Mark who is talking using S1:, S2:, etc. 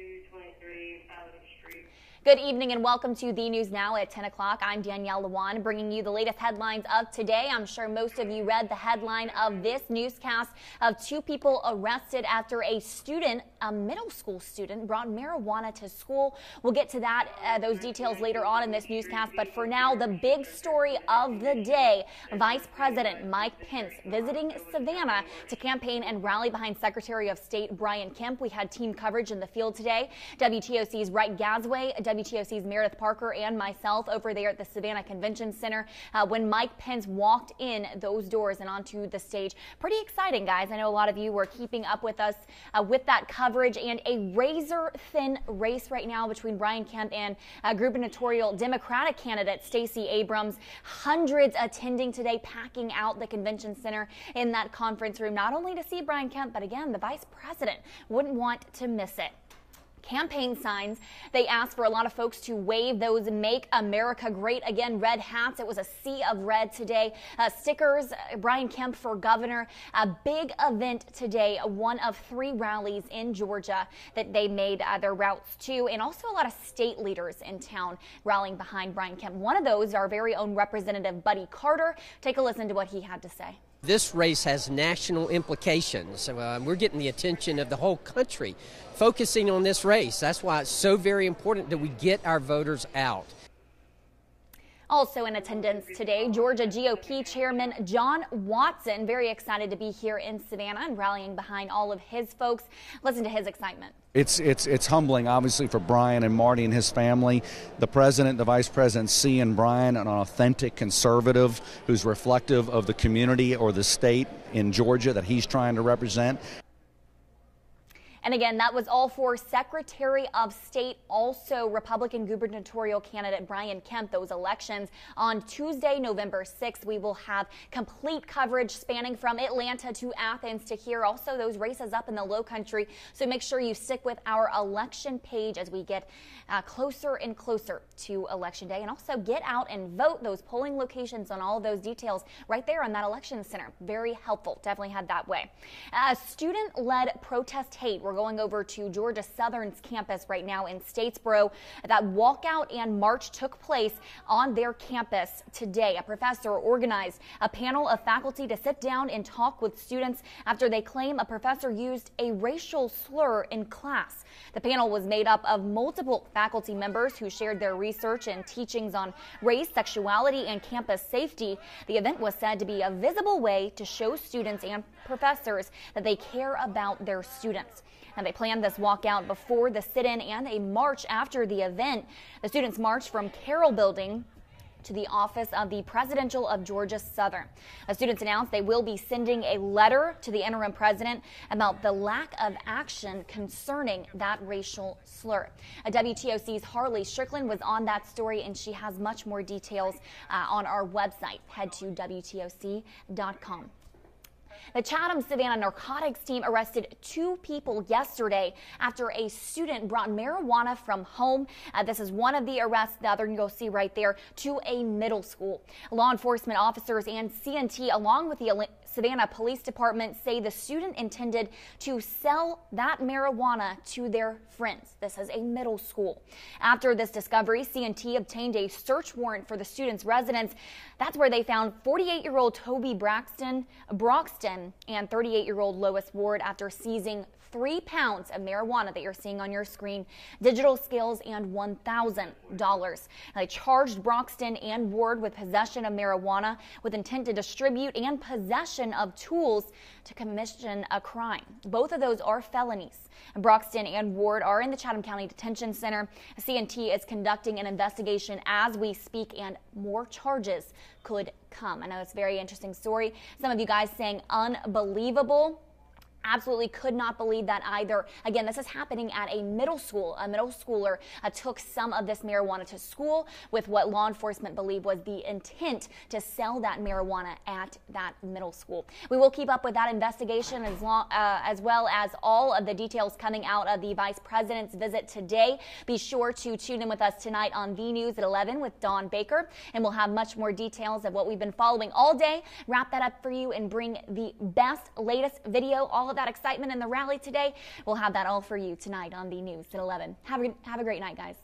S1: 223 South Street.
S2: Good evening and welcome to the News Now at 10 o'clock. I'm Danielle Lewan bringing you the latest headlines of today. I'm sure most of you read the headline of this newscast of two people arrested after a student, a middle school student, brought marijuana to school. We'll get to that, those details later on in this newscast. But for now, the big story of the day, Vice President Mike Pence visiting Savannah to campaign and rally behind Secretary of State Brian Kemp. We had team coverage in the field today. WTOC's Wright Gasway, WTOC's Meredith Parker, and myself over there at the Savannah Convention Center when Mike Pence walked in those doors and onto the stage. Pretty exciting, guys. I know a lot of you were keeping up with us with that coverage, and a razor-thin race right now between Brian Kemp and gubernatorial Democratic candidate Stacey Abrams. Hundreds attending today, packing out the convention center in that conference room, not only to see Brian Kemp, but again, the vice president wouldn't want to miss it. Campaign signs. They asked for a lot of folks to wave those Make America Great Again red hats. It was a sea of red today. Stickers, Brian Kemp for governor. A big event today, one of 3 rallies in Georgia that they made their routes to, and also a lot of state leaders in town rallying behind Brian Kemp. One of those, our very own Representative Buddy Carter. Take a listen to what he had to say.
S3: This race has national implications. We're getting the attention of the whole country focusing on this race. That's why it's so very important that we get our voters out.
S2: Also in attendance today, Georgia GOP Chairman John Watson, very excited to be here in Savannah and rallying behind all of his folks. Listen to his excitement.
S4: It's humbling, obviously, for Brian and Marty and his family. The president, the vice president, seeing Brian, an authentic conservative who's reflective of the community or the state in Georgia that he's trying to represent.
S2: And again, that was all for Secretary of State, also Republican gubernatorial candidate Brian Kemp. Those elections on Tuesday, November 6th. We will have complete coverage spanning from Atlanta to Athens to here. Also, those races up in the Low Country. So make sure you stick with our election page as we get closer and closer to Election Day. And also get out and vote. Those polling locations on all of those details right there on that election center. Very helpful. Definitely head that way. Student-led protest hate. We're going over to Georgia Southern's campus right now in Statesboro. That walkout and march took place on their campus today. A professor organized a panel of faculty to sit down and talk with students after they claim a professor used a racial slur in class. The panel was made up of multiple faculty members who shared their research and teachings on race, sexuality, and campus safety. The event was said to be a visible way to show students and professors that they care about their students. And they planned this walkout before the sit-in and a march after the event. The students marched from Carroll Building to the office of the Presidential of Georgia Southern. The students announced they will be sending a letter to the interim president about the lack of action concerning that racial slur. WTOC's Harley Strickland was on that story, and she has much more details on our website. Head to WTOC.com. The Chatham-Savannah narcotics team arrested 2 people yesterday after a student brought marijuana from home. This is one of the arrests, the other you'll see right there, to a middle school. Law enforcement officers and CNT, along with the Savannah Police Department, say the student intended to sell that marijuana to their friends. This is a middle school. After this discovery, CNT obtained a search warrant for the student's residence. That's where they found 48-year-old Toby Broxton and 38-year-old Lois Ward after seizing 3 pounds of marijuana that you're seeing on your screen, digital scales, and $1,000. They charged Broxton and Ward with possession of marijuana with intent to distribute and possession of tools to commission a crime. Both of those are felonies. Broxton and Ward are in the Chatham County Detention Center. CNT is conducting an investigation as we speak, and more charges could come. I know it's a very interesting story. Some of you guys saying unbelievable. Absolutely could not believe that either. Again, this is happening at a middle school. A middle schooler took some of this marijuana to school with what law enforcement believe was the intent to sell that marijuana at that middle school. We will keep up with that investigation as well as all of the details coming out of the vice president's visit today. Be sure to tune in with us tonight on V News at 11 with Dawn Baker, and we'll have much more details of what we've been following all day. Wrap that up for you and bring the best, latest video all of that excitement in the rally today. We'll have that all for you tonight on the news at 11. Have a great night, guys.